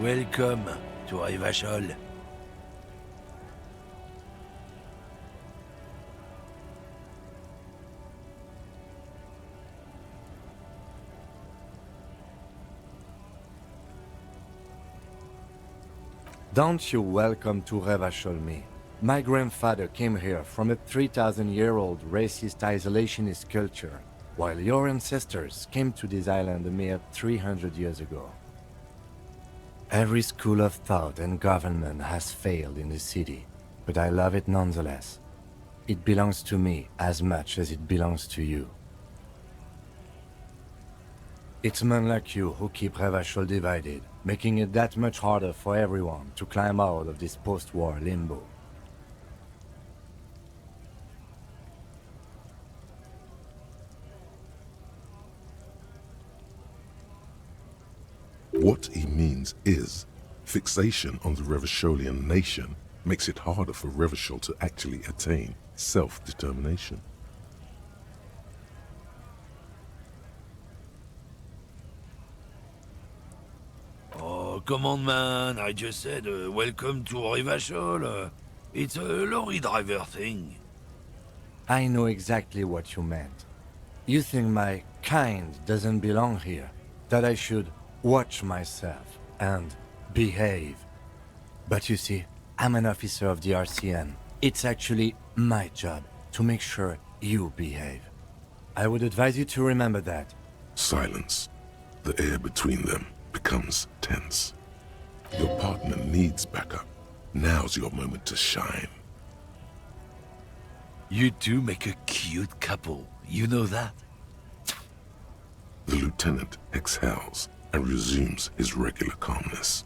Welcome to Rivachol. Don't you welcome to Revachol me. My grandfather came here from a 3,000-year-old racist isolationist culture, while your ancestors came to this island a mere 300 years ago. Every school of thought and government has failed in the city, but I love it nonetheless. It belongs to me as much as it belongs to you. It's men like you who keep Revachol divided, making it that much harder for everyone to climb out of this post-war limbo. What he means is, fixation on the Revacholian nation makes it harder for Revachol to actually attain self-determination. Oh, come on, man. I just said, welcome to Rivachol. It's a lorry driver thing. I know exactly what you meant. You think my kind doesn't belong here, that I should watch myself and behave. But you see, I'm an officer of the RCN. It's actually my job to make sure you behave. I would advise you to remember that. Silence. The air between them becomes tense. Your partner needs backup. Now's your moment to shine. You two make a cute couple. You know that? The lieutenant exhales and resumes his regular calmness.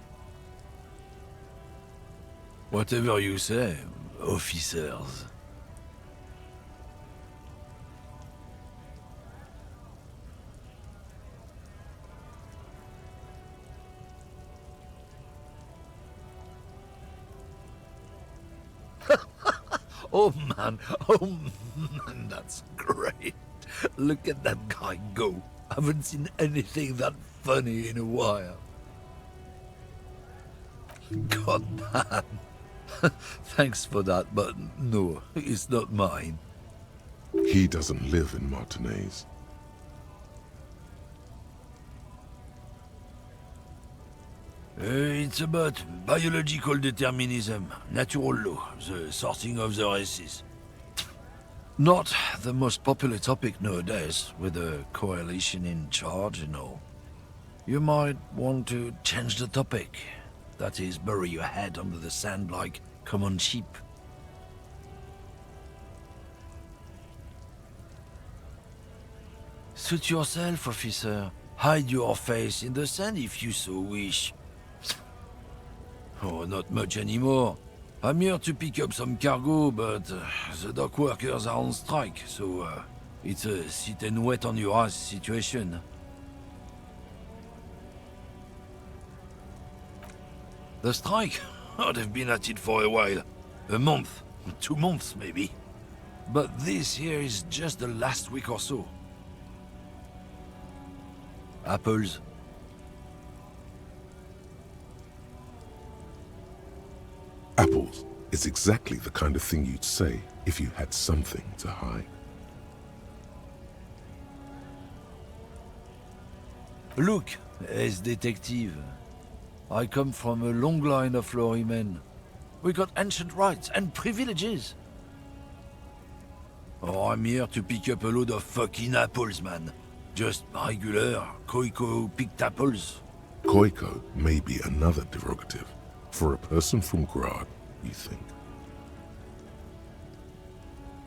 Whatever you say, officers. Oh man, that's great. Look at that guy go. Haven't seen anything that funny in a while. God man. Thanks for that, but no, it's not mine. He doesn't live in Martinez. It's about biological determinism, natural law, the sorting of the races. Not the most popular topic nowadays, with the coalition in charge and all. You might want to change the topic. That is, bury your head under the sand like common sheep. Suit yourself, officer. Hide your face in the sand if you so wish. Oh, not much anymore. I'm here to pick up some cargo, but the dock workers are on strike, so it's a sit and wait on your ass situation. The strike? Oh, they've been at it for a while. A month, 2 months maybe. But this here is just the last week or so. Apples. Apples is exactly the kind of thing you'd say if you had something to hide. Look, as detective. I come from a long line of lorrymen. We got ancient rights and privileges. Oh, I'm here to pick up a load of fucking apples, man. Just regular, Koiko-picked apples. Koiko may be another derogative. For a person from Grad, you think?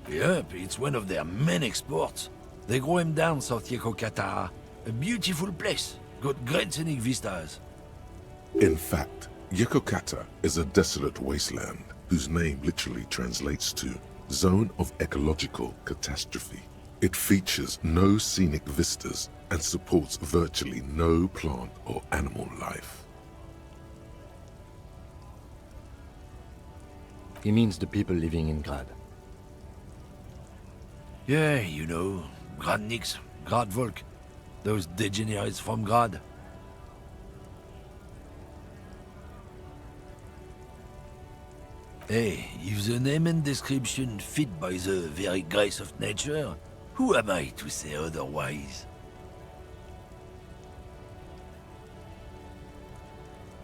Yep, it's one of their main exports. They grow him down South Yekokata. A beautiful place. Got great scenic vistas. In fact, Yekokata is a desolate wasteland whose name literally translates to Zone of Ecological Catastrophe. It features no scenic vistas and supports virtually no plant or animal life. He means the people living in Grad. Yeah, you know, Gradniks, Gradvolk. Those degenerates from Grad. Hey, if the name and description fit by the very grace of nature, who am I to say otherwise?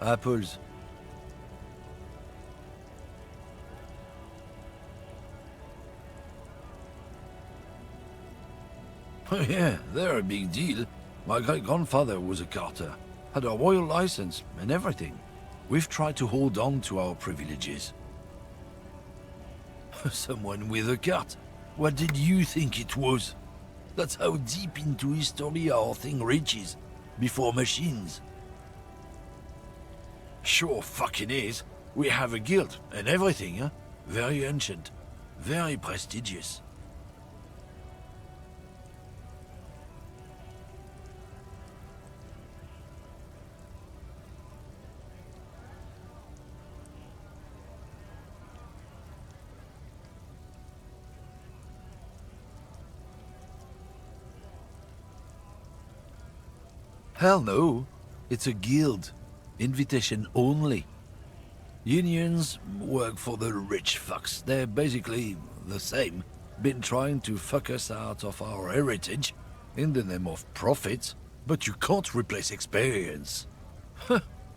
Apples. Oh yeah, they're a big deal. My great-grandfather was a carter, had a royal license and everything. We've tried to hold on to our privileges. Someone with a cart? What did you think it was? That's how deep into history our thing reaches, before machines. Sure fucking is. We have a guild and everything, huh? Very ancient, very prestigious. Hell no. It's a guild. Invitation only. Unions work for the rich fucks. They're basically the same. Been trying to fuck us out of our heritage in the name of profit, but you can't replace experience.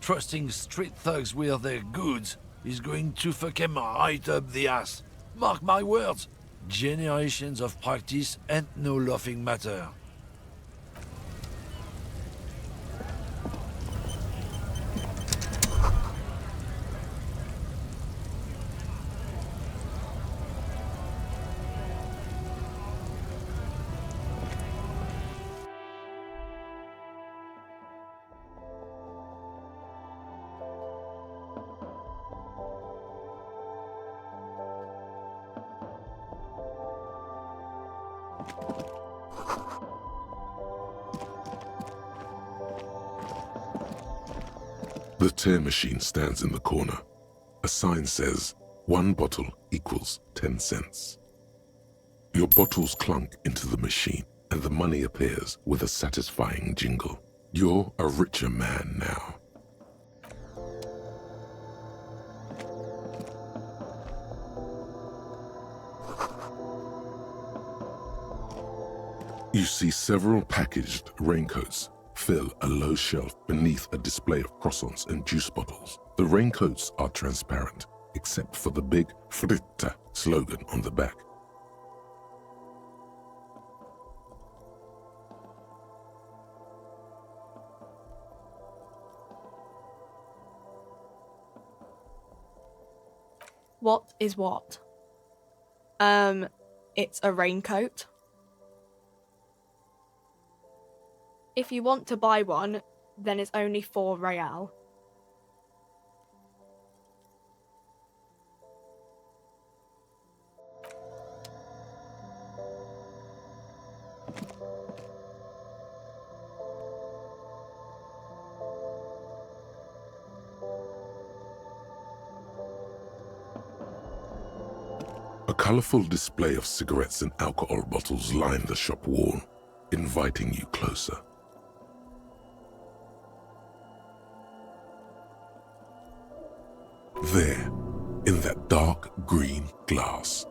Trusting street thugs with their goods is going to fuck them right up the ass. Mark my words. Generations of practice ain't no laughing matter. The tear machine stands in the corner. A sign says, 1 bottle equals 10 cents. Your bottles clunk into the machine, and the money appears with a satisfying jingle. You're a richer man now. You see several packaged raincoats fill a low shelf beneath a display of croissants and juice bottles. The raincoats are transparent, except for the big Fritta slogan on the back. What is what? It's a raincoat. If you want to buy one, then it's only 4 real. A colorful display of cigarettes and alcohol bottles line the shop wall, inviting you closer. There, in that dark green glass,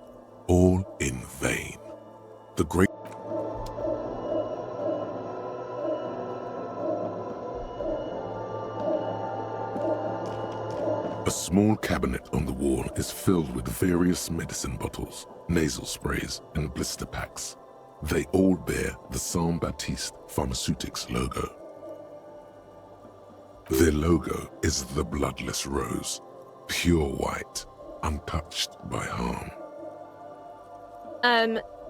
all in vain, the great A small cabinet on the wall is filled with various medicine bottles, nasal sprays, and blister packs. They all bear the Saint Baptiste Pharmaceutics logo. Their logo is the bloodless rose, pure white, untouched by harm.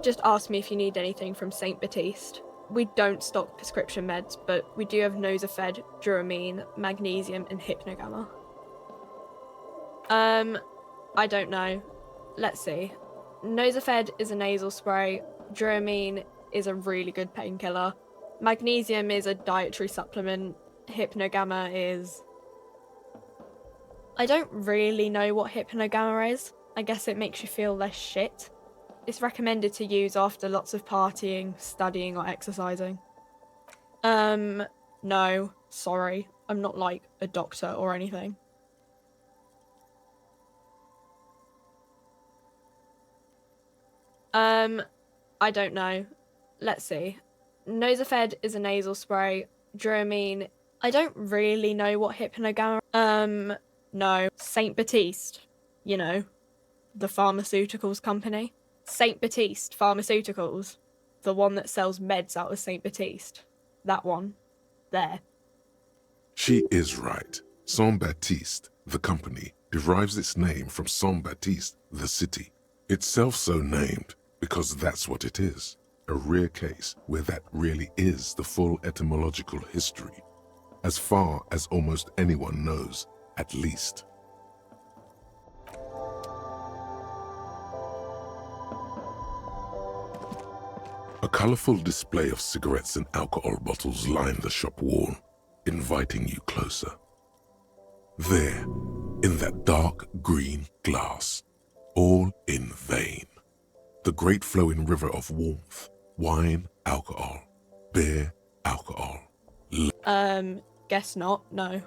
Just ask me if you need anything from Saint Baptiste. We don't stock prescription meds, but we do have Nosafed, Duramine, Magnesium, and Hypnogamma. I don't know. Let's see. Nosafed is a nasal spray. Duramine is a really good painkiller. Magnesium is a dietary supplement. Hypnogamma is... I don't really know what Hypnogamma is. I guess it makes you feel less shit. It's recommended to use after lots of partying, studying, or exercising. No, sorry. I'm not like a doctor or anything. I don't know. Let's see. Nosafed is a nasal spray. Dramamine. I don't really know what hypnogamma. No. Saint Baptiste. You know, the pharmaceuticals company. Saint Baptiste Pharmaceuticals. The one that sells meds out of Saint Baptiste. That one. There. She is right. Saint Baptiste, the company, derives its name from Saint Baptiste, the city. Itself so named because that's what it is. A rare case where that really is the full etymological history. As far as almost anyone knows, at least. A colorful display of cigarettes and alcohol bottles line the shop wall, inviting you closer. There, in that dark green glass, all in vain. The great flowing river of warmth, wine, alcohol, beer, alcohol. Guess not, no.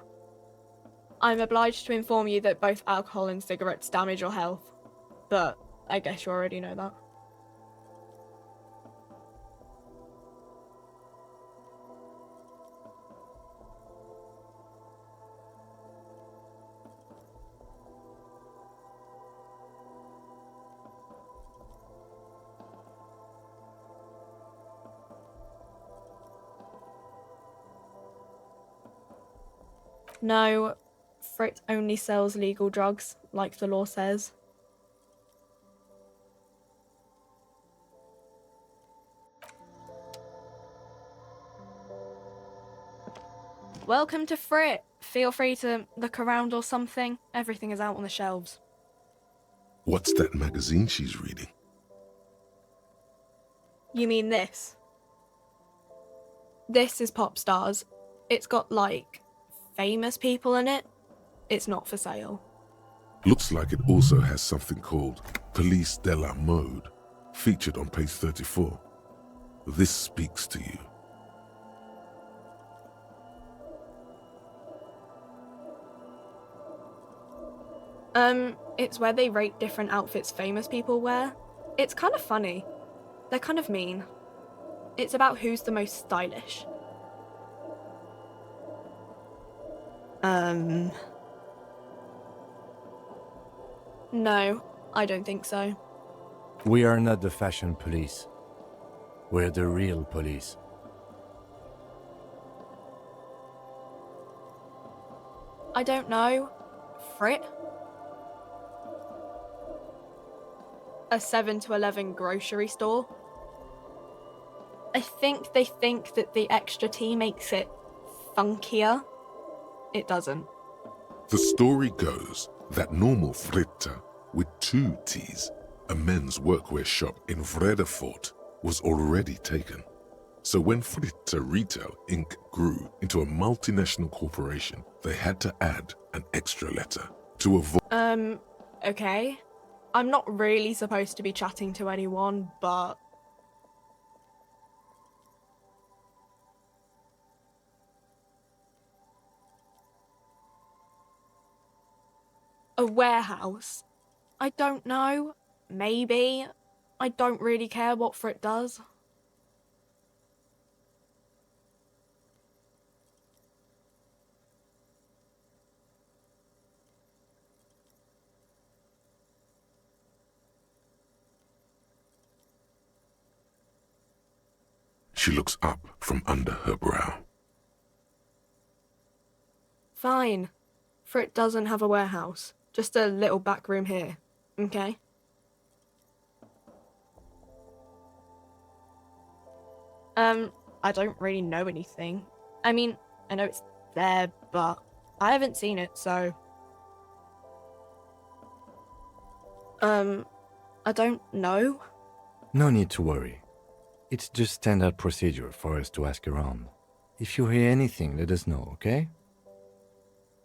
I'm obliged to inform you that both alcohol and cigarettes damage your health, but I guess you already know that. No, Frit only sells legal drugs, like the law says. Welcome to Frit. Feel free to look around or something. Everything is out on the shelves. What's that magazine she's reading? You mean this? This is Pop Stars. It's got, like, famous people in it. It's not for sale. Looks like it also has something called Police de la Mode, featured on page 34. This speaks to you. It's where they rate different outfits famous people wear. It's kind of funny. They're kind of mean. It's about who's the most stylish. No, I don't think so. We are not the fashion police. We're the real police. I don't know. Frit? A 7 to 11 grocery store? I think they think that the extra T makes it funkier. It doesn't. The story goes that normal Fritta, with 2 T's, a men's workwear shop in Vredefort, was already taken. So when Fritta Retail Inc. grew into a multinational corporation, they had to add an extra letter to avoid... Okay. I'm not really supposed to be chatting to anyone, but... A warehouse? I don't know. Maybe. I don't really care what Frit does. She looks up from under her brow. Fine. Frit doesn't have a warehouse. Just a little back room here. Okay? I don't really know anything. I mean, I know it's there, but I haven't seen it, so... I don't know. No need to worry. It's just standard procedure for us to ask around. If you hear anything, let us know, okay?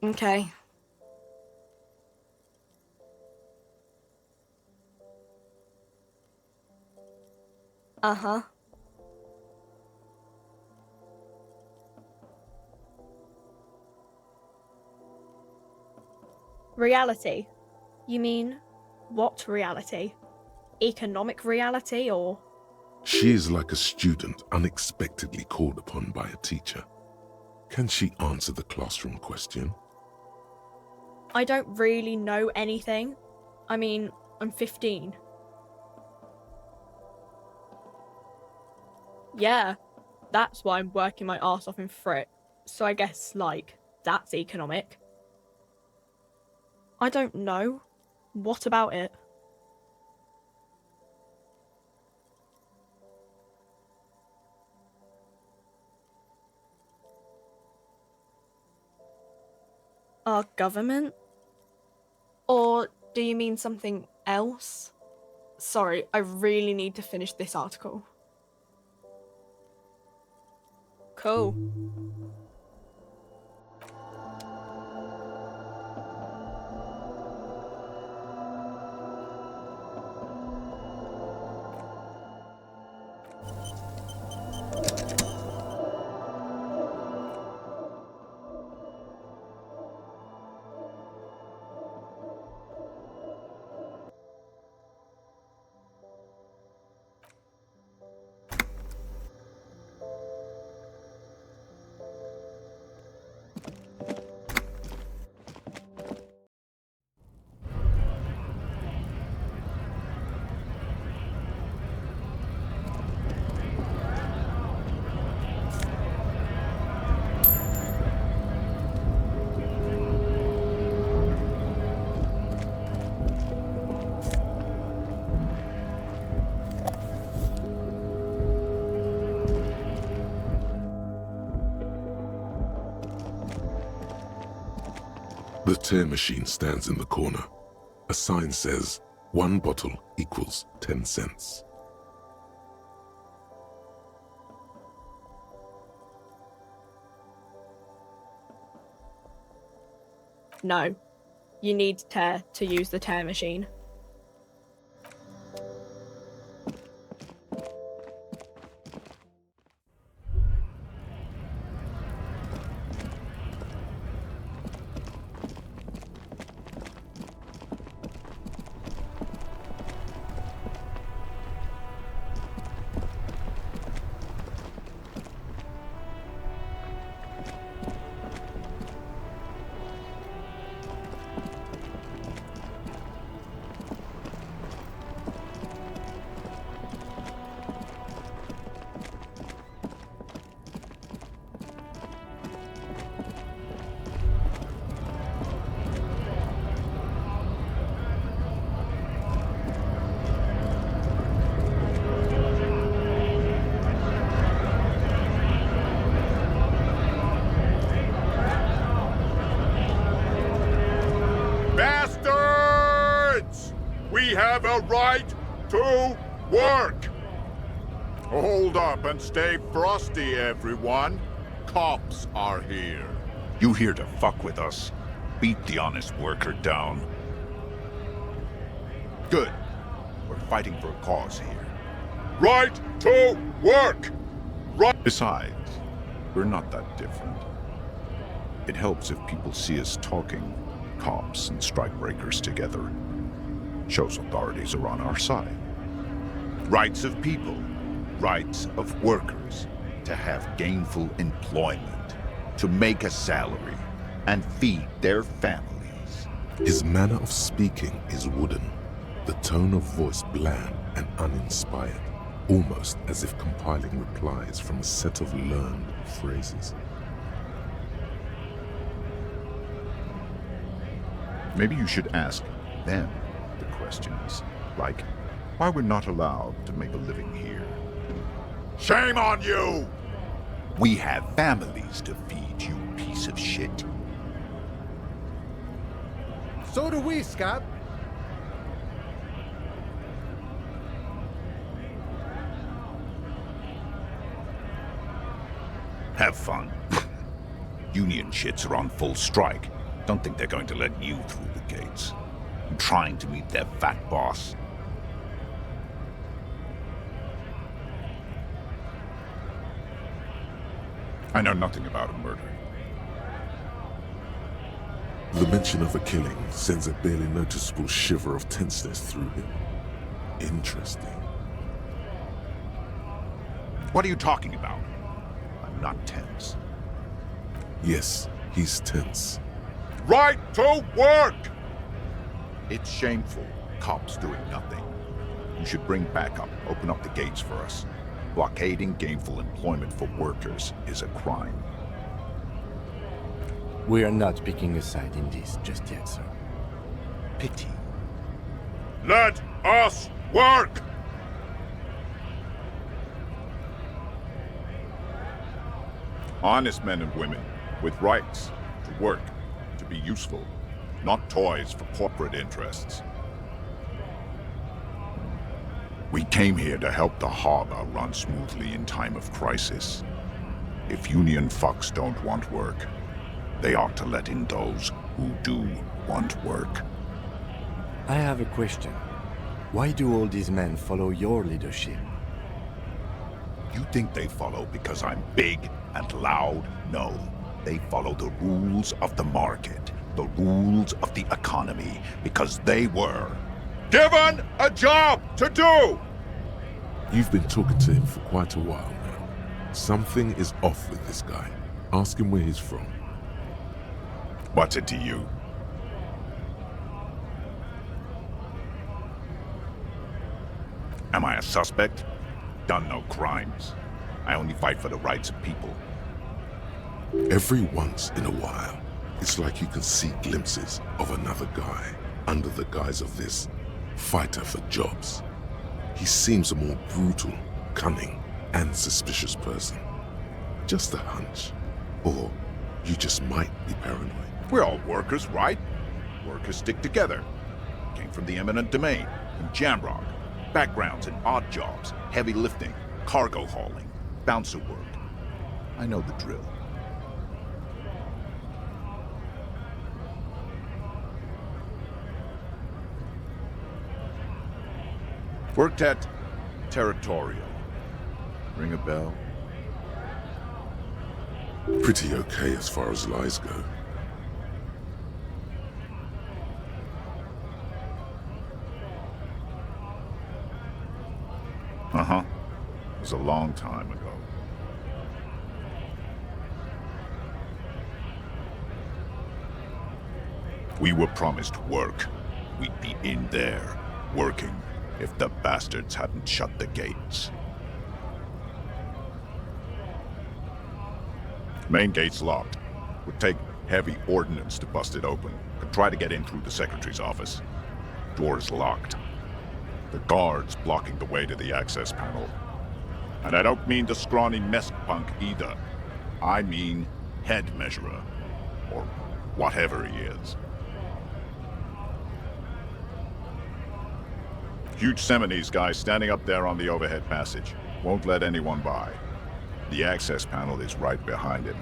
Okay. Uh-huh. Reality? You mean, what reality? economic reality, or? She is like a student unexpectedly called upon by a teacher. Can she answer the classroom question? I don't really know anything. I mean, I'm 15. Yeah, that's why I'm working my arse off in Frick. So I guess, like, that's economic. I don't know. What about it? Our government? Or do you mean something else? Sorry, I really need to finish this article. Cool. The tear machine stands in the corner. A sign says, 1 bottle equals 10 cents. No. You need tear to use the tear machine. Bastards! We have a right to work! Hold up and stay frosty, everyone. Cops are here. You here to fuck with us? Beat the honest worker down. Good. We're fighting for a cause here. Right to work! Right. Besides, we're not that different. It helps if people see us talking, cops and strikebreakers together. Shows authorities are on our side. Rights of people. Rights of workers. To have gainful employment, to make a salary, and feed their families. His manner of speaking is wooden, the tone of voice bland and uninspired, almost as if compiling replies from a set of learned phrases. Maybe you should ask them the questions, like why we're not allowed to make a living here. Shame on you! We have families to feed, you piece of shit. So do we, Scab. Have fun. Union shits are on full strike. Don't think they're going to let you through the gates. I'm trying to meet their fat boss. I know nothing about a murder. The mention of a killing sends a barely noticeable shiver of tenseness through him. Interesting. What are you talking about? I'm not tense. Yes, he's tense. Right to work! It's shameful. Cops doing nothing. You should bring backup. Open up the gates for us. Blockading gainful employment for workers is a crime. We are not picking a side in this just yet, sir. Pity. Let us work! Honest men and women with rights to work, to be useful, not toys for corporate interests. We came here to help the harbor run smoothly in time of crisis. If union fucks don't want work, they ought to let in those who do want work. I have a question. Why do all these men follow your leadership? You think they follow because I'm big and loud? No. They follow the rules of the market, the rules of the economy, because they were given a job to do! You've been talking to him for quite a while now. Something is off with this guy. Ask him where he's from. What's it to you? Am I a suspect? Done no crimes. I only fight for the rights of people. Every once in a while, it's like you can see glimpses of another guy under the guise of this fighter for jobs. He seems a more brutal, cunning, and suspicious person. Just a hunch. Or you just might be paranoid. We're all workers, right? Workers stick together. Came from the eminent domain, in Jamrock. Backgrounds in odd jobs, heavy lifting, cargo hauling, bouncer work. I know the drill. Worked at Territorial. Ring a bell? Pretty okay as far as lies go. Uh-huh. It was a long time ago. We were promised work. We'd be in there, working, if the bastards hadn't shut the gates. Main gate's locked. Would take heavy ordnance to bust it open. Could try to get in through the secretary's office. Door's locked. The guards blocking the way to the access panel. And I don't mean the scrawny mess punk either. I mean head measurer. Or whatever he is. Huge Seminese guy standing up there on the overhead passage. Won't let anyone by. The access panel is right behind him.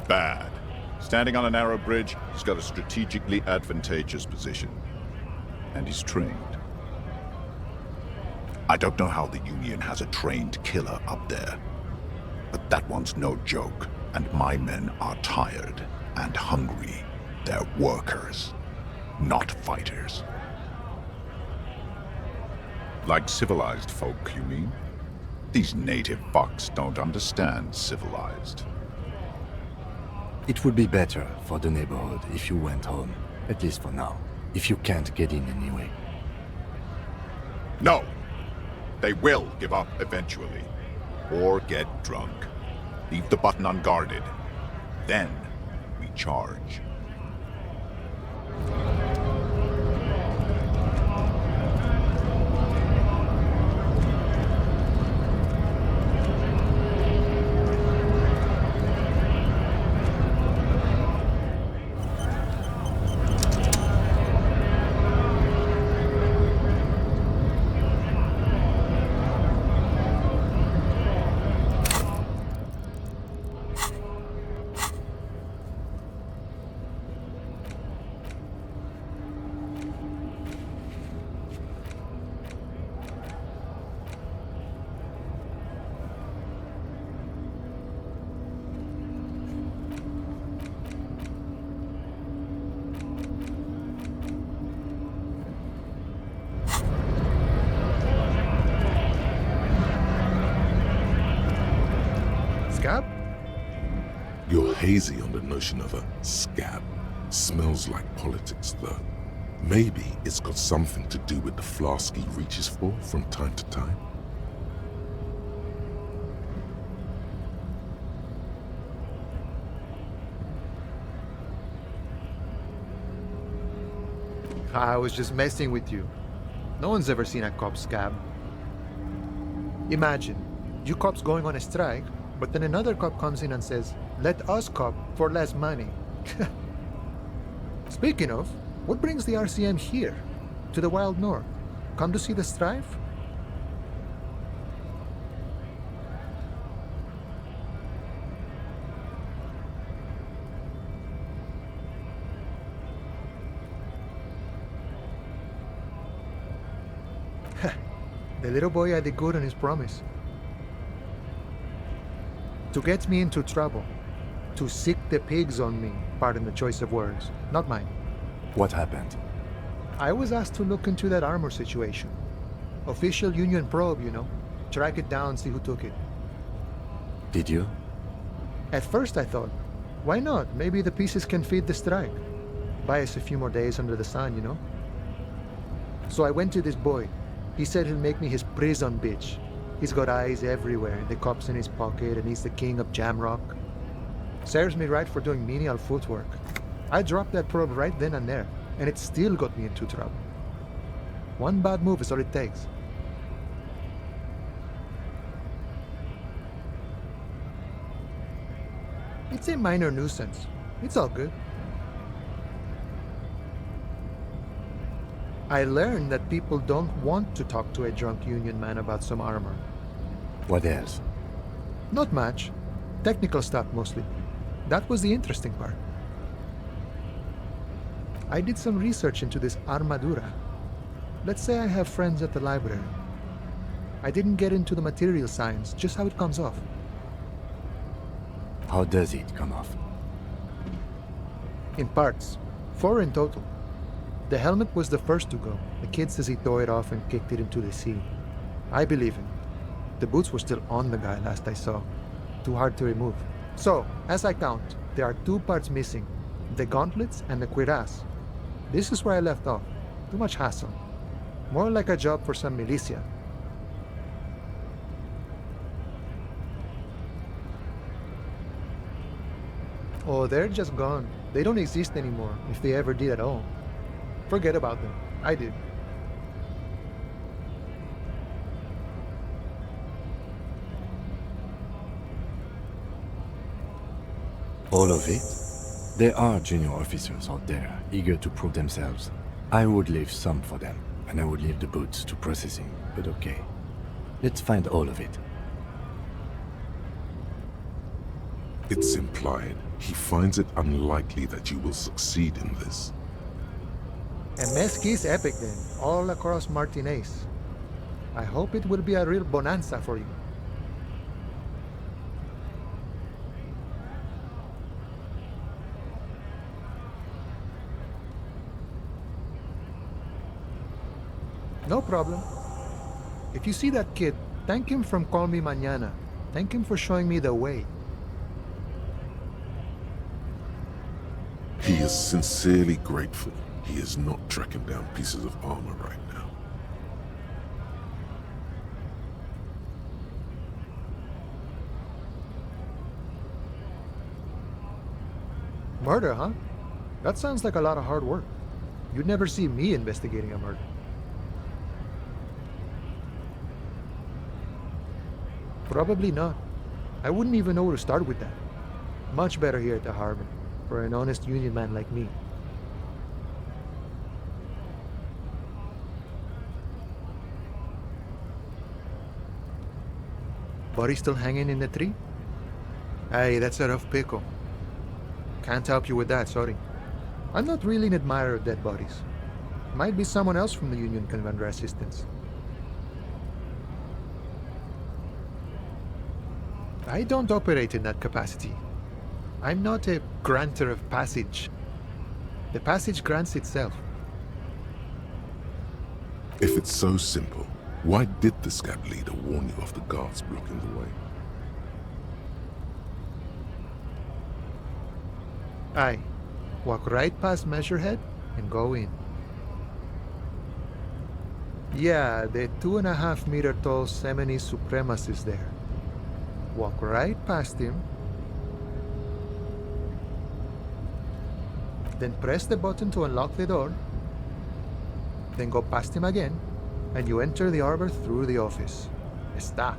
Bad. Standing on a narrow bridge, he's got a strategically advantageous position. And he's trained. I don't know how the Union has a trained killer up there. But that one's no joke. And my men are tired and hungry. They're workers, not fighters. Like civilized folk, you mean? These native fucks don't understand civilized. It would be better for the neighborhood if you went home, at least for now, if you can't get in anyway. No! They will give up eventually. Or get drunk. Leave the button unguarded. Then we charge. scab? You're hazy on the notion of a scab. Smells like politics, though. Maybe it's got something to do with the flask he reaches for from time to time. I was just messing with you. No one's ever seen a cop scab. Imagine, you cops going on a strike, but then another cop comes in and says, "Let us cop for less money." Speaking of, what brings the RCM here? To the Wild North? Come to see the strife? The little boy had the good on his promise. To get me into trouble. To sick the pigs on me, pardon the choice of words, not mine. What happened? I was asked to look into that armor situation. Official Union probe, you know. Track it down, see who took it. Did you? At first I thought, why not? Maybe the pieces can feed the strike. Buy us a few more days under the sun, you know? So I went to this boy. He said he'll make me his prison bitch. He's got eyes everywhere, the cops in his pocket, and he's the king of Jamrock. Serves me right for doing menial footwork. I dropped that probe right then and there, and it still got me into trouble. One bad move is all it takes. It's a minor nuisance. It's all good. I learned that people don't want to talk to a drunk Union man about some armor. What else? Not much. Technical stuff mostly. That was the interesting part. I did some research into this armadura. Let's say I have friends at the library. I didn't get into the material science, just how it comes off. How does it come off? In parts. 4 in total. The helmet was the first to go. The kid says he tore it off and kicked it into the sea. I believe him. The boots were still on the guy last I saw. Too hard to remove. So, as I count, there are 2 parts missing. The gauntlets and the cuirass. This is where I left off. Too much hassle. More like a job for some militia. Oh, they're just gone. They don't exist anymore, if they ever did at all. Forget about them. I did. All of it? There are junior officers out there, eager to prove themselves. I would leave some for them, and I would leave the boots to processing, but okay. Let's find all of it. It's implied he finds it unlikely that you will succeed in this. A mesqui's epic then, all across Martinez. I hope it will be a real bonanza for you. No problem. If you see that kid, thank him from Call Me Mañana. Thank him for showing me the way. He is sincerely grateful he is not tracking down pieces of armor right now. Murder, huh? That sounds like a lot of hard work. You'd never see me investigating a murder. Probably not. I wouldn't even know where to start with that. Much better here at the harbor, for an honest union man like me. Body still hanging in the tree? Hey, that's a rough pickle. Can't help you with that, sorry. I'm not really an admirer of dead bodies. Might be someone else from the Union can render assistance. I don't operate in that capacity. I'm not a granter of passage. The passage grants itself. If it's so simple, why did the scab leader warn you of the guards blocking the way? Aye. Walk right past Measurehead and go in. Yeah, the 2.5 meter tall Semini supremacist is there. Walk right past him. Then press the button to unlock the door. Then go past him again, and you enter the arbor through the office. Está.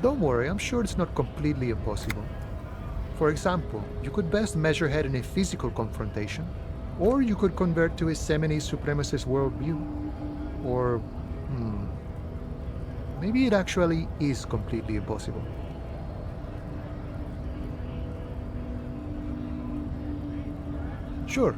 Don't worry, I'm sure it's not completely impossible. For example, you could best Measurehead in a physical confrontation, or you could convert to a Semini supremacist worldview. Or, maybe it actually is completely impossible. Sure,